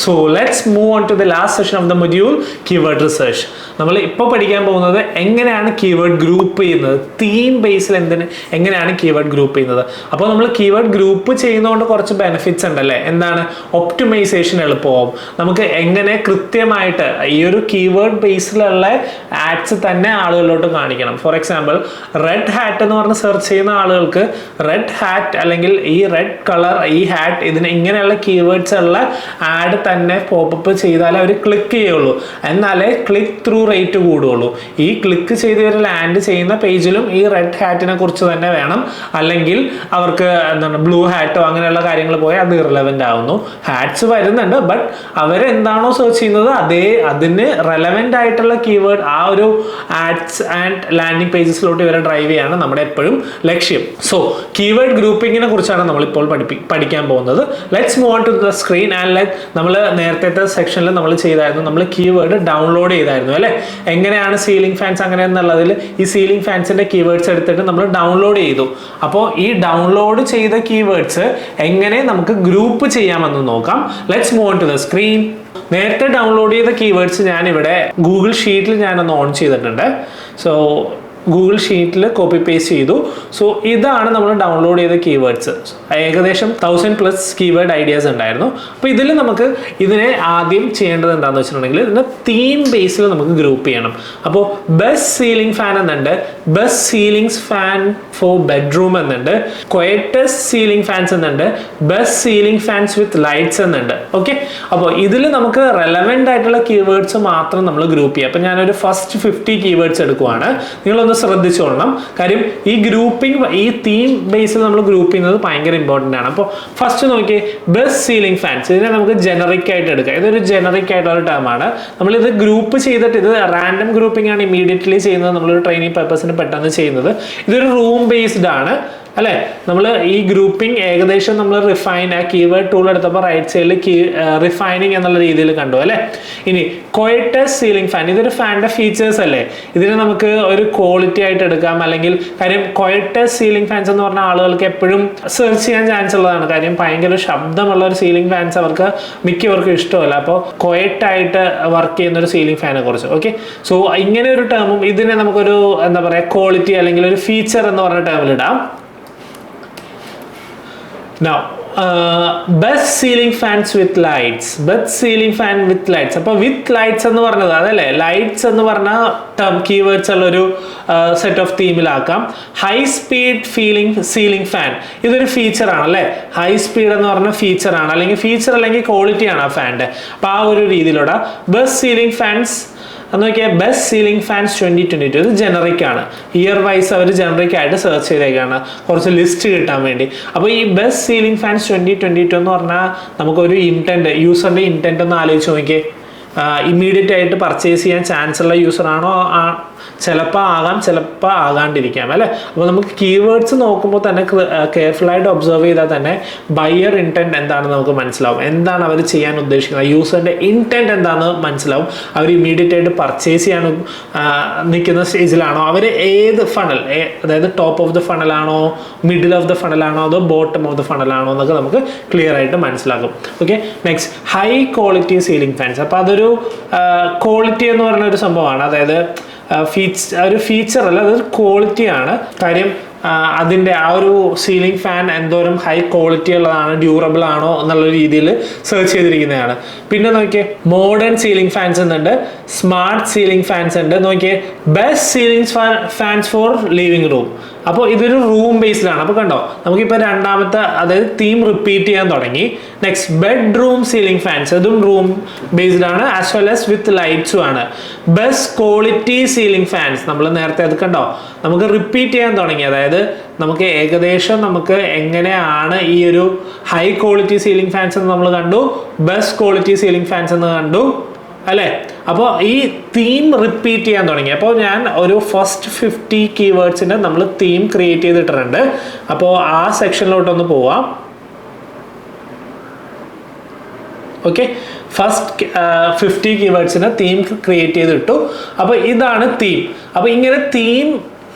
So let's move on to the last session of the module, keyword research. നമ്മൾ ഇപ്പോൾ പഠിക്കാൻ പോകുന്നത് എങ്ങനെയാണ് കീവേഡ് ഗ്രൂപ്പ് ചെയ്യുന്നത്, തീം ബേസിൽ എങ്ങനെയാണ് കീവേഡ് ഗ്രൂപ്പ് ചെയ്യുന്നത്. അപ്പോൾ നമ്മൾ കീവേഡ് ഗ്രൂപ്പ് ചെയ്യുന്നതുകൊണ്ട് കുറച്ച് ബെനിഫിറ്റ്സ് ഉണ്ടല്ലേ. എന്താണ്? ഒപ്റ്റിമൈസേഷൻ എളുപ്പമാവും. നമുക്ക് എങ്ങനെ കൃത്യമായിട്ട് ഈ ഒരു കീവേഡ് ബേസിലുള്ള ആഡ്സ് തന്നെ ആളുകളിലോട്ട് കാണിക്കണം. ഫോർ എക്സാമ്പിൾ, റെഡ് ഹാറ്റ് എന്ന് പറഞ്ഞ് സെർച്ച് ചെയ്യുന്ന ആളുകൾക്ക് റെഡ് ഹാറ്റ് അല്ലെങ്കിൽ ഈ റെഡ് കളർ, ഈ ഹാറ്റ്, ഇതിന് ഇങ്ങനെയുള്ള കീവേഡ്സ് ഉള്ള ആഡ് തന്നെ പോപ്പപ്പ് ചെയ്താലേ അവർ ക്ലിക്ക് ചെയ്യുള്ളൂ. എന്നാലേ ക്ലിക്ക് ത്രൂ റേറ്റ് കൂടുകയുള്ളൂ. ഈ ക്ലിക്ക് ചെയ്ത് ഇവർ ലാൻഡ് ചെയ്യുന്ന പേജിലും ഈ റെഡ് ഹാറ്റിനെ കുറിച്ച് തന്നെ വേണം. അല്ലെങ്കിൽ അവർക്ക് എന്താണ് ബ്ലൂ ഹാറ്റോ അങ്ങനെയുള്ള കാര്യങ്ങൾ പോയാൽ അത് ഇറലവൻ്റ് ആവുന്നു. ഹാറ്റ്സ് വരുന്നുണ്ട്, ബട്ട് അവരെന്താണോ സെർച്ച് ചെയ്യുന്നത് അതിന് റെലവൻ്റ് ആയിട്ടുള്ള കീവേഡ് ആ ഒരു ആഡ്സ് ആൻഡ് ലാൻഡിങ് പേജസിലോട്ട് ഇവരെ ഡ്രൈവ് ചെയ്യാണ് നമ്മുടെ എപ്പോഴും ലക്ഷ്യം. സോ കീവേഡ് ഗ്രൂപ്പിങ്ങിനെ കുറിച്ചാണ് നമ്മളിപ്പോൾ പഠിക്കാൻ പോകുന്നത്. Let's move on to the screen and നമ്മൾ നേരത്തെ സെക്ഷനിൽ നമ്മൾ ചെയ്തായിരുന്നു, നമ്മൾ കീവേഡ് ഡൗൺലോഡ് ചെയ്തായിരുന്നു അല്ലെ. എങ്ങനെയാണ് സീലിംഗ് ഫാൻസ് അങ്ങനെ എന്നുള്ളതിൽ ഈ സീലിംഗ് ഫാൻസിന്റെ കീവേഡ്സ് എടുത്തിട്ട് നമ്മൾ ഡൗൺലോഡ് ചെയ്തു. അപ്പോൾ ഈ ഡൗൺലോഡ് ചെയ്ത കീവേഡ്സ് എങ്ങനെ നമുക്ക് ഗ്രൂപ്പ് ചെയ്യാമെന്ന് നോക്കാം. Let's move on to the screen. നേരത്തെ ഡൗൺലോഡ് ചെയ്ത കീവേഡ്സ് ഞാനിവിടെ ഗൂഗിൾ ഷീറ്റിൽ ഞാനൊന്ന് ഓൺ ചെയ്തിട്ടുണ്ട്. സോ ഗൂഗിൾ ഷീറ്റിൽ കോപ്പി പേസ്റ്റ് ചെയ്തു. സോ ഇതാണ് നമ്മൾ ഡൗൺലോഡ് ചെയ്ത കീവേഡ്സ്. ഏകദേശം 1000+ കീവേഡ് ഐഡിയാസ് ഉണ്ടായിരുന്നു. അപ്പോൾ ഇതിൽ നമുക്ക് ഇതിനെ ആദ്യം ചെയ്യേണ്ടത് എന്താണെന്ന് വെച്ചിട്ടുണ്ടെങ്കിൽ ഇതിൻ്റെ തീം ബേസിൽ നമുക്ക് ഗ്രൂപ്പ് ചെയ്യണം. അപ്പോൾ ബെസ്റ്റ് സീലിംഗ് ഫാൻ എന്നുണ്ട്, best ceiling fan for bedroom എന്നുണ്ട്, ക്വയറ്റസ്റ്റ് സീലിംഗ് ഫാൻസ് എന്നുണ്ട്, best ceiling fans with lights എന്നുണ്ട്. ഓക്കെ, അപ്പോൾ ഇതിൽ നമുക്ക് റെലവെൻ്റ് ആയിട്ടുള്ള കീവേഡ്സ് മാത്രം നമ്മൾ ഗ്രൂപ്പ് ചെയ്യാം. അപ്പോൾ ഞാനൊരു ഫസ്റ്റ് 50 കീവേഡ്സ് എടുക്കുവാണ്. നിങ്ങളൊന്ന് ശ്രദ്ധിച്ചോളണം. കാര്യം ഈ ഗ്രൂപ്പിംഗ്, ഈ തീം ബേസിൽ നമ്മൾ ഗ്രൂപ്പ് ചെയ്യുന്നത് ഭയങ്കര ഇമ്പോർട്ടൻ്റ് ആണ്. അപ്പോൾ ഫസ്റ്റ് നോക്കിയേ, ബെസ്റ്റ് സീലിംഗ് ഫാൻസ്. ഇതിനെ നമുക്ക് ജനറിക് ആയിട്ട് എടുക്കാം. ഇതൊരു ജനറിക് ആയിട്ടുള്ള ഒരു ടേം ആണ്. നമ്മളിത് ഗ്രൂപ്പ് ചെയ്തിട്ട്, ഇത് റാൻഡം ഗ്രൂപ്പിംഗ് ആണ് ഇമീഡിയറ്റ്ലി ചെയ്യുന്നത്, നമ്മളൊരു ട്രെയിനിങ് പർപ്പസിന് പെട്ടെന്ന് ചെയ്യുന്നത്. ഇതൊരു റൂം ബേസ്ഡ് ആണ് അല്ലേ. നമ്മൾ ഈ ഗ്രൂപ്പിംഗ് ഏകദേശം നമ്മൾ ആ കീവേഡ് ടൂൾ എടുത്തപ്പോൾ റൈറ്റ് സൈഡിൽ റിഫൈനിങ് എന്നുള്ള രീതിയിൽ കണ്ടു അല്ലേ. ഇനി ക്വയറ്റസ്റ്റ് സീലിംഗ് ഫാൻ, ഇതൊരു ഫാൻ്റെ ഫീച്ചേഴ്സ് അല്ലേ. ഇതിനെ നമുക്ക് ഒരു ക്വാളിറ്റി ആയിട്ട് എടുക്കാം. അല്ലെങ്കിൽ കാര്യം ക്വയറ്റസ്റ്റ് സീലിംഗ് ഫാൻസ് എന്ന് പറഞ്ഞാൽ ആളുകൾക്ക് എപ്പോഴും സെർച്ച് ചെയ്യാൻ ചാൻസ് ഉള്ളതാണ്. കാര്യം ഭയങ്കര ശബ്ദമുള്ള ഒരു സീലിംഗ് ഫാൻസ് അവർക്ക് മിക്കവർക്കും ഇഷ്ടമല്ല. അപ്പോൾ ക്വയറ്റായിട്ട് വർക്ക് ചെയ്യുന്ന ഒരു സീലിംഗ് ഫാനെ കുറിച്ച്. ഓക്കെ, സോ ഇങ്ങനെ ഒരു ടേമും ഇതിനെ നമുക്കൊരു എന്താ പറയുക ക്വാളിറ്റി അല്ലെങ്കിൽ ഒരു ഫീച്ചർ എന്ന് പറഞ്ഞ ടേമിലിടാം. Now, best ceiling fans with lights. Best ceiling fan with lights. അപ്പോൾ വിത്ത് ലൈറ്റ്സ് എന്ന് പറഞ്ഞത് അതല്ലേ. ലൈറ്റ്സ് എന്ന് പറഞ്ഞ ടേം കീവേഡ്സ് ഉള്ള ഒരു സെറ്റ് ഓഫ് തീമിലാക്കാം. ഹൈ സ്പീഡ് സീലിംഗ് ഫാൻ, ഇതൊരു ഫീച്ചറാണ് അല്ലേ. ഹൈ സ്പീഡ് എന്ന് പറഞ്ഞ ഫീച്ചറാണ്, അല്ലെങ്കിൽ ഫീച്ചർ അല്ലെങ്കിൽ ക്വാളിറ്റിയാണ് ആ ഫാൻ്റെ. അപ്പോൾ ആ ഒരു രീതിയിലൂടെ ബെസ്റ്റ് സീലിംഗ് ഫാൻസ് എന്ന് നോക്കിയാൽ ബെസ്റ്റ് സീലിംഗ് ഫാൻസ് 2022. ഇത് ജനറിക് ആണ്. ഇയർ വൈസ് അവർ ജനറിക് ആയിട്ട് സെർച്ച് ചെയ്തേക്കാണ് കുറച്ച് ലിസ്റ്റ് കിട്ടാൻ വേണ്ടി. അപ്പോൾ ഈ ബെസ്റ്റ് സീലിംഗ് ഫാൻസ് 2022 എന്ന് പറഞ്ഞാൽ നമുക്കൊരു ഇൻറ്റൻറ്റ്, യൂസറിൻ്റെ ഇൻറ്റൻറ്റ് ഒന്ന് ആലോചിച്ച് നോക്കിയേ. ഇമ്മീഡിയറ്റ് ആയിട്ട് പർച്ചേസ് ചെയ്യാൻ ചാൻസ് ഉള്ള യൂസറാണോ? ചിലപ്പോൾ ആകാം, ചിലപ്പോൾ ആകാണ്ടിരിക്കാം അല്ലേ. അപ്പോൾ നമുക്ക് കീവേഡ്സ് നോക്കുമ്പോൾ തന്നെ കെയർഫുള്ളായിട്ട് ഒബ്സർവ് ചെയ്താൽ തന്നെ ബയർ ഇൻറ്റൻറ്റ് എന്താണെന്ന് നമുക്ക് മനസ്സിലാവും. എന്താണ് അവർ ചെയ്യാൻ ഉദ്ദേശിക്കുന്നത്, യൂസറിൻ്റെ ഇൻറ്റൻറ്റ് എന്താണെന്ന് മനസ്സിലാവും. അവർ ഇമ്മീഡിയറ്റ് ആയിട്ട് പർച്ചേസ് ചെയ്യാൻ നിൽക്കുന്ന സ്റ്റേജിലാണോ, അവർ ഏത് ഫണൽ, അതായത് ടോപ്പ് ഓഫ് ദ ഫണലാണോ, മിഡിൽ ഓഫ് ദ ഫണലാണോ, അതോ ബോട്ടം ഓഫ് ദ ഫണലാണോ എന്നൊക്കെ നമുക്ക് ക്ലിയർ ആയിട്ട് മനസ്സിലാക്കും. Okay, next high quality ceiling fans. അപ്പോൾ അതൊരു ക്വാളിറ്റി എന്ന് പറയുന്ന ഒരു സംഭവമാണ്. അതായത് ഒരു ഫീച്ചർ അല്ല, അതൊരു ക്വാളിറ്റിയാണ്. കാര്യം അതിൻ്റെ ആ ഒരു സീലിംഗ് ഫാൻ എന്തോരം ഹൈ ക്വാളിറ്റി ഉള്ളതാണ്, ഡ്യൂറബിൾ ആണോ എന്നുള്ള രീതിയിൽ സെർച്ച് ചെയ്തിരിക്കുന്നതാണ്. പിന്നെ നോക്കിയേ, മോഡേൺ സീലിംഗ് ഫാൻസ് എന്നുണ്ട്, സ്മാർട്ട് സീലിംഗ് ഫാൻസ് ഉണ്ട്. നോക്കിയേ, best ceiling fans for living room. അപ്പോൾ ഇതൊരു റൂം ബേസ്ഡാണ്. അപ്പോൾ കണ്ടോ, നമുക്കിപ്പോൾ രണ്ടാമത്തെ അതായത് തീം റിപ്പീറ്റ് ചെയ്യാൻ തുടങ്ങി. നെക്സ്റ്റ് ബെഡ്റൂം സീലിംഗ് ഫാൻസ്, ഇതും റൂം ബേസ്ഡ് ആണ്, ആസ് വെൽ ആസ് വിത്ത് ലൈറ്റ്സും ആണ്. ബെസ്റ്റ് ക്വാളിറ്റി സീലിംഗ് ഫാൻസ്, നമ്മൾ നേരത്തെ അത് കണ്ടോ, നമുക്ക് റിപ്പീറ്റ് ചെയ്യാൻ തുടങ്ങി. അതായത് നമുക്ക് ഏകദേശം നമുക്ക് എങ്ങനെയാണ് ഈ ഒരു ഹൈ ക്വാളിറ്റി സീലിംഗ് ഫാൻസ് എന്ന് നമ്മൾ കണ്ടു, ബെസ്റ്റ് ക്വാളിറ്റി സീലിംഗ് ഫാൻസ് എന്ന് കണ്ടു അല്ലേ. അപ്പോൾ ഈ തീം റിപ്പീറ്റ് ചെയ്യാൻ തുടങ്ങി. അപ്പോൾ ഞാൻ ഒരു ഫസ്റ്റ് 50 കീവേഡ്സിൻ്റെ നമ്മൾ തീം ക്രിയേറ്റ് ചെയ്തിട്ടുണ്ട്. അപ്പോൾ ആ സെക്ഷനിലോട്ടൊന്ന് പോവാം. ഓക്കെ, ഫസ്റ്റ് 50 കീവേഡ്സിന് തീം ക്രിയേറ്റ് ചെയ്തിട്ടു. അപ്പോൾ ഇതാണ് തീം. അപ്പോൾ ഇങ്ങനെ തീം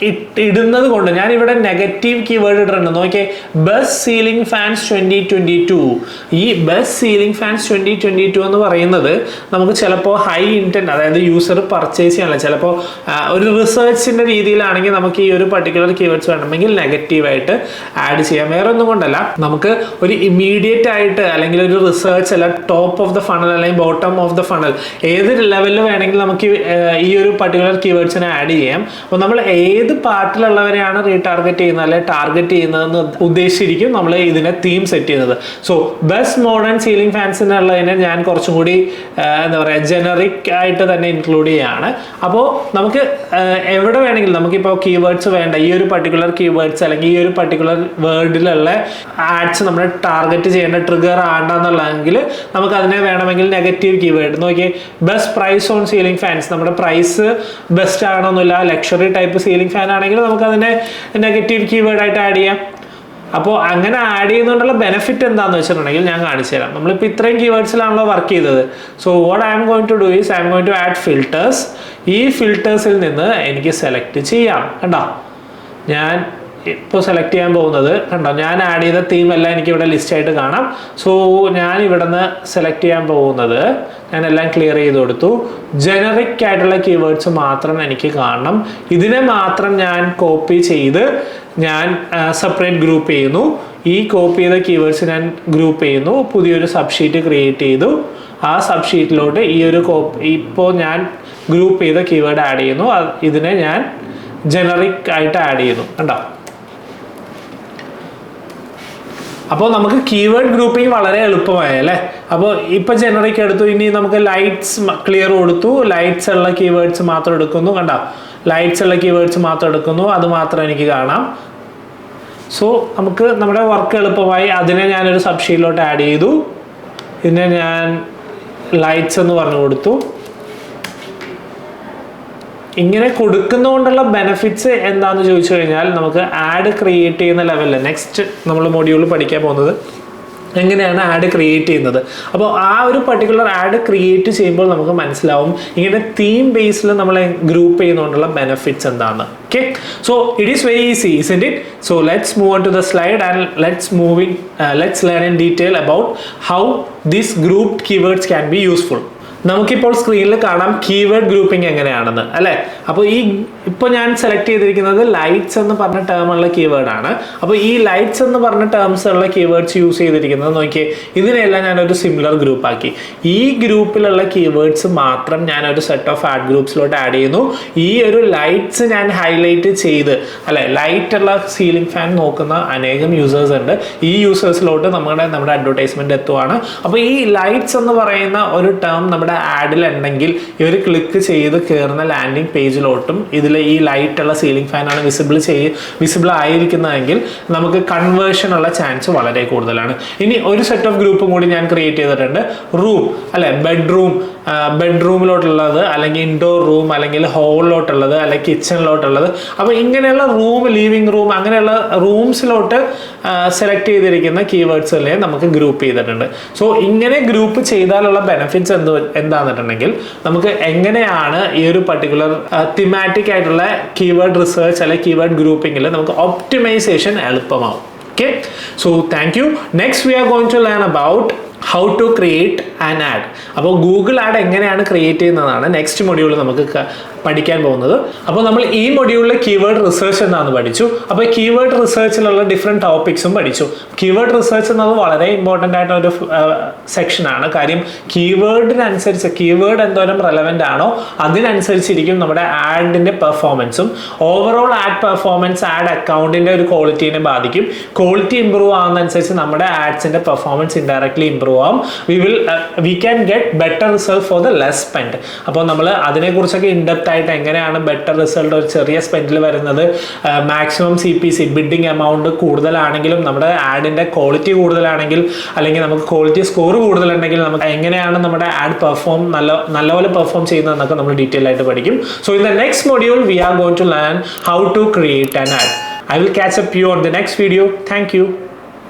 ഇടുന്നത് കൊണ്ട് ഞാൻ ഇവിടെ നെഗറ്റീവ് കീവേഡ് ഇട്ടിട്ടുണ്ട്. നോക്കിയേ, ബെസ്റ്റ് സീലിംഗ് ഫാൻസ് 2022. ഈ ബെസ്റ്റ് സീലിംഗ് ഫാൻസ് 2022 എന്ന് പറയുന്നത് നമുക്ക് ചിലപ്പോൾ ഹൈ ഇൻറ്റൻറ്റ്, അതായത് യൂസർ പർച്ചേസ് ചെയ്യാനുള്ള, ചിലപ്പോൾ ഒരു റിസർച്ചിൻ്റെ രീതിയിലാണെങ്കിൽ നമുക്ക് ഈ ഒരു പർട്ടിക്കുലർ കീവേഡ്സ് വേണമെങ്കിൽ നെഗറ്റീവായിട്ട് ആഡ് ചെയ്യാം. വേറെ ഒന്നും കൊണ്ടല്ല, നമുക്ക് ഒരു ഇമ്മീഡിയറ്റ് ആയിട്ട് അല്ലെങ്കിൽ ഒരു റിസർച്ച് അല്ല ടോപ്പ് ഓഫ് ദ ഫണൽ അല്ലെങ്കിൽ ബോട്ടം ഓഫ് ദ ഫണൽ ഏത് ലെവലിൽ വേണമെങ്കിൽ നമുക്ക് ഈ ഒരു പർട്ടിക്കുലർ കീവേഡ്സിനെ ആഡ് ചെയ്യാം. അപ്പോൾ നമ്മൾ ഏത് പാർട്ടിലുള്ളവരെയാണ് റീടാർഗറ്റ് ചെയ്യുന്നത് അല്ലെങ്കിൽ ടാർഗറ്റ് ചെയ്യുന്നതെന്ന് ഉദ്ദേശിച്ചിരിക്കും നമ്മൾ ഇതിനെ തീം സെറ്റ് ചെയ്യുന്നത്. സോ ബെസ്റ്റ് മോഡേൺ സീലിംഗ് ഫാൻസിനുള്ളതിനെ ഞാൻ കുറച്ചും കൂടി എന്താ പറയുക ജനറിക് ആയിട്ട് തന്നെ ഇൻക്ലൂഡ് ചെയ്യുകയാണ്. അപ്പോൾ നമുക്ക് എവിടെ വേണമെങ്കിലും നമുക്കിപ്പോൾ കീവേഡ്സ് വേണ്ട, ഈ ഒരു പർട്ടിക്കുലർ കീവേഡ്സ് അല്ലെങ്കിൽ ഈ ഒരു പർട്ടിക്കുലർ വേർഡിലുള്ള ആഡ്സ് നമ്മൾ ടാർഗറ്റ് ചെയ്യേണ്ട ട്രിഗർ ആണ്ടെന്നുള്ളതെങ്കിൽ നമുക്ക് അതിനെ വേണമെങ്കിൽ നെഗറ്റീവ് കീവേഡ്. നോക്കിയേ, best price on ceiling fans, നമ്മുടെ പ്രൈസ് ബെസ്റ്റ് ആണെന്നില്ല, ലക്ഷറി ടൈപ്പ് സീലിംഗ് ഫാൻ ആണെങ്കിൽ നമുക്ക് അതിനെ നെഗറ്റീവ് കീവേഡായിട്ട് ആഡ് ചെയ്യാം. അപ്പോൾ അങ്ങനെ ആഡ് ചെയ്യുന്നതുകൊണ്ടുള്ള ബെനിഫിറ്റ് എന്താണെന്ന് വെച്ചിട്ടുണ്ടെങ്കിൽ ഞാൻ കാണിച്ചു തരാം. നമ്മളിപ്പോൾ ഇത്രയും കീവേഡ്സിലാണല്ലോ വർക്ക് ചെയ്തത്. So what I'm going to do is I'm going to add filters. ഈ ഫിൽറ്റേഴ്സിൽ നിന്ന് എനിക്ക് സെലക്ട് ചെയ്യാം. കണ്ടോ, ഞാൻ ഇപ്പോൾ സെലക്ട് ചെയ്യാൻ പോകുന്നത് കണ്ടോ, ഞാൻ ആഡ് ചെയ്ത തീം എല്ലാം എനിക്ക് ഇവിടെ ലിസ്റ്റ് ആയിട്ട് കാണാം. സോ ഞാൻ ഇവിടെ നിന്ന് സെലക്ട് ചെയ്യാൻ പോകുന്നത്, ഞാൻ എല്ലാം ക്ലിയർ ചെയ്ത് കൊടുത്തു. ജനറിക് ആയിട്ടുള്ള കീവേഡ്സ് മാത്രം എനിക്ക് കാണണം. ഇതിനെ മാത്രം ഞാൻ കോപ്പി ചെയ്ത് ഞാൻ സെപ്പറേറ്റ് ഗ്രൂപ്പ് ചെയ്യുന്നു. ഈ കോപ്പി ചെയ്ത കീവേഡ്സ് ഞാൻ ഗ്രൂപ്പ് ചെയ്യുന്നു, പുതിയൊരു സബ്ഷീറ്റ് ക്രിയേറ്റ് ചെയ്തു. ആ സബ്ഷീറ്റിലോട്ട് ഈ ഒരു ഇപ്പോൾ ഞാൻ ഗ്രൂപ്പ് ചെയ്ത കീവേഡ് ആഡ് ചെയ്യുന്നു. ഇതിനെ ഞാൻ ജനറിക് ആയിട്ട് ആഡ് ചെയ്യുന്നു. കണ്ടോ, അപ്പോൾ നമുക്ക് കീവേഡ് ഗ്രൂപ്പിംഗ് വളരെ എളുപ്പമായി അല്ലേ. അപ്പോൾ ഇപ്പോൾ ജനറിക് എടുത്തു, ഇനി നമുക്ക് ലൈറ്റ്സ് ക്ലിയർ കൊടുത്തു, ലൈറ്റ്സ് ഉള്ള കീവേഡ്സ് മാത്രം എടുക്കുന്നു. കണ്ടോ, ലൈറ്റ്സ് ഉള്ള കീവേഡ്സ് മാത്രം എടുക്കുന്നു, അത് മാത്രം എനിക്ക് കാണാം. സോ നമുക്ക് നമ്മുടെ വർക്ക് എളുപ്പമായി. അതിനെ ഞാനൊരു സബ്ഷീറ്റിലോട്ട് ആഡ് ചെയ്തു. ഇതിനെ ഞാൻ ലൈറ്റ്സ് എന്ന് പറഞ്ഞു കൊടുത്തു. ഇങ്ങനെ കൊടുക്കുന്നതുകൊണ്ടുള്ള ബെനിഫിറ്റ്സ് എന്താണെന്ന് ചോദിച്ചു കഴിഞ്ഞാൽ, നമുക്ക് ആഡ് ക്രിയേറ്റ് ചെയ്യുന്ന ലെവലിൽ നെക്സ്റ്റ് നമ്മൾ മൊഡ്യൂളിൽ പഠിക്കാൻ പോകുന്നത് എങ്ങനെയാണ് ആഡ് ക്രിയേറ്റ് ചെയ്യുന്നത്. അപ്പോൾ ആ ഒരു പർട്ടിക്കുലർ ആഡ് ക്രിയേറ്റ് ചെയ്യുമ്പോൾ നമുക്ക് മനസ്സിലാവും ഇങ്ങനെ തീം ബേസിൽ നമ്മൾ ഗ്രൂപ്പ് ചെയ്യുന്നതുകൊണ്ടുള്ള ബെനിഫിറ്റ്സ് എന്താണ്. Okay, so it is very easy, isn't it? So let's move on to the slide and let's learn in detail about how these grouped keywords can be useful. നമുക്കിപ്പോൾ സ്ക്രീനിൽ കാണാം keyword grouping എങ്ങനെയാണെന്ന് അല്ലേ. അപ്പോൾ ഇപ്പോൾ ഞാൻ select ചെയ്തിരിക്കുന്നത് lights എന്ന് പറഞ്ഞ ടേമുള്ള കീവേഡാണ്. അപ്പോൾ ഈ ലൈറ്റ്സ് എന്ന് പറഞ്ഞ ടേംസ് ഉള്ള കീവേഡ്സ് യൂസ് ചെയ്തിരിക്കുന്നത് നോക്കിയേ, ഇതിനെല്ലാം ഞാനൊരു സിമിലർ ഗ്രൂപ്പ് ആക്കി. ഈ ഗ്രൂപ്പിലുള്ള കീവേഡ്സ് മാത്രം ഞാനൊരു സെറ്റ് ഓഫ് ആഡ് ഗ്രൂപ്പ്സിലോട്ട് ആഡ് ചെയ്യുന്നു. ഈ ഒരു ലൈറ്റ്സ് ഞാൻ ഹൈലൈറ്റ് ചെയ്ത് അല്ലെ, ലൈറ്റ് ഉള്ള സീലിംഗ് ഫാൻ നോക്കുന്ന അനേകം യൂസേഴ്സ് ഉണ്ട്. ഈ യൂസേഴ്സിലോട്ട് നമ്മുടെ അഡ്വർടൈസ്മെന്റ് എത്തുവാണ്. അപ്പോൾ ഈ ലൈറ്റ്സ് എന്ന് പറയുന്ന ഒരു ടേം നമ്മുടെ ആഡിൽ ഉണ്ടെങ്കിൽ ഇവർ ക്ലിക്ക് ചെയ്ത് കയറുന്ന ലാൻഡിംഗ് പേജിലോട്ടും ഇതിൽ ഈ ലൈറ്റ് ഉള്ള സീലിംഗ് ഫാനാണ് വിസിബിൾ ആയിരിക്കുന്നതെങ്കിൽ നമുക്ക് കൺവേർഷൻ ഉള്ള ചാൻസ് വളരെ കൂടുതലാണ്. ഇനി ഒരു സെറ്റ് ഓഫ് ഗ്രൂപ്പും കൂടി ഞാൻ ക്രിയേറ്റ് ചെയ്തിട്ടുണ്ട്. റൂം അല്ലെ, ബെഡ്റൂമിലോട്ടുള്ളത്, അല്ലെങ്കിൽ ഇൻഡോർ റൂം, അല്ലെങ്കിൽ ഹോളിലോട്ടുള്ളത്, അല്ലെങ്കിൽ കിച്ചണിലോട്ടുള്ളത്. അപ്പോൾ ഇങ്ങനെയുള്ള റൂം, ലിവിങ് റൂം, അങ്ങനെയുള്ള റൂംസിലോട്ട് സെലക്ട് ചെയ്തിരിക്കുന്ന കീവേഡ്സിലെ നമുക്ക് ഗ്രൂപ്പ് ചെയ്തിട്ടുണ്ട്. സോ ഇങ്ങനെ ഗ്രൂപ്പ് ചെയ്താലുള്ള ബെനിഫിറ്റ്സ് എന്താണെന്നുണ്ടെങ്കിൽ നമുക്ക് എങ്ങനെയാണ് ഈ ഒരു പർട്ടിക്കുലർ തിമാറ്റിക് ആയിട്ടുള്ള കീവേഡ് റിസർച്ച് അല്ലെങ്കിൽ കീവേഡ് ഗ്രൂപ്പിംഗിൽ നമുക്ക് optimisation എളുപ്പമാവും. Okay, so thank you. Next we are going to learn about how to create an ad. അപ്പോൾ ഗൂഗിൾ ആഡ് എങ്ങനെയാണ് ക്രിയേറ്റ് ചെയ്യുന്നതാണ് നെക്സ്റ്റ് മൊഡ്യൂളിൽ നമുക്ക് പഠിക്കാൻ പോകുന്നത്. അപ്പോൾ നമ്മൾ ഈ മൊഡ്യൂളിൽ കീവേഡ് റിസർച്ച് എന്താണെന്ന് പഠിച്ചു. അപ്പോൾ കീവേഡ് റിസർച്ചിലുള്ള ഡിഫറെൻറ്റ് ടോപ്പിക്സും പഠിച്ചു. കീവേഡ് റിസർച്ച് എന്നത് വളരെ ഇമ്പോർട്ടൻ്റ് ആയിട്ടൊരു സെക്ഷനാണ്. കാര്യം കീവേഡിനനുസരിച്ച് കീവേഡ് എന്തോരം റെലവൻ്റ് ആണോ അതിനനുസരിച്ചിരിക്കും നമ്മുടെ ആഡിൻ്റെ പെർഫോമൻസും. ഓവറോൾ ആഡ് പെർഫോമൻസ് ആഡ് അക്കൗണ്ടിൻ്റെ ഒരു ക്വാളിറ്റീനെ ബാധിക്കും. ക്വാളിറ്റി ഇമ്പ്രൂവ് ആവുന്നതനുസരിച്ച് നമ്മുടെ ആഡ്സിൻ്റെ പെർഫോമൻസ് ഇൻഡയറക്ട്ലി ഇമ്പ്രൂവ് ആവും. We can get better result for the less spend. അപ്പോൾ നമ്മൾ അതിനെക്കുറിച്ചൊക്കെ ഇൻഡെപ്ത് ആയിട്ട് എങ്ങനെയാണ് ബെറ്റർ റിസൾട്ട് ഒരു ചെറിയ സ്പെൻഡിൽ വരുന്നത്, മാക്സിമം CPC ബിഡിങ് എമൗണ്ട് കൂടുതലാണെങ്കിലും നമ്മുടെ ആഡിൻ്റെ ക്വാളിറ്റി കൂടുതലാണെങ്കിൽ, അല്ലെങ്കിൽ നമുക്ക് ക്വാളിറ്റി സ്കോർ കൂടുതലുണ്ടെങ്കിൽ നമുക്ക് എങ്ങനെയാണ് നമ്മുടെ ആഡ് നല്ലപോലെ പെർഫോം ചെയ്യുന്നതെന്നൊക്കെ നമ്മൾ ഡീറ്റെയിൽ ആയിട്ട് പഠിക്കും. So in the next module we are going to learn how to create an ad. I will catch up you on the next video. Thank you.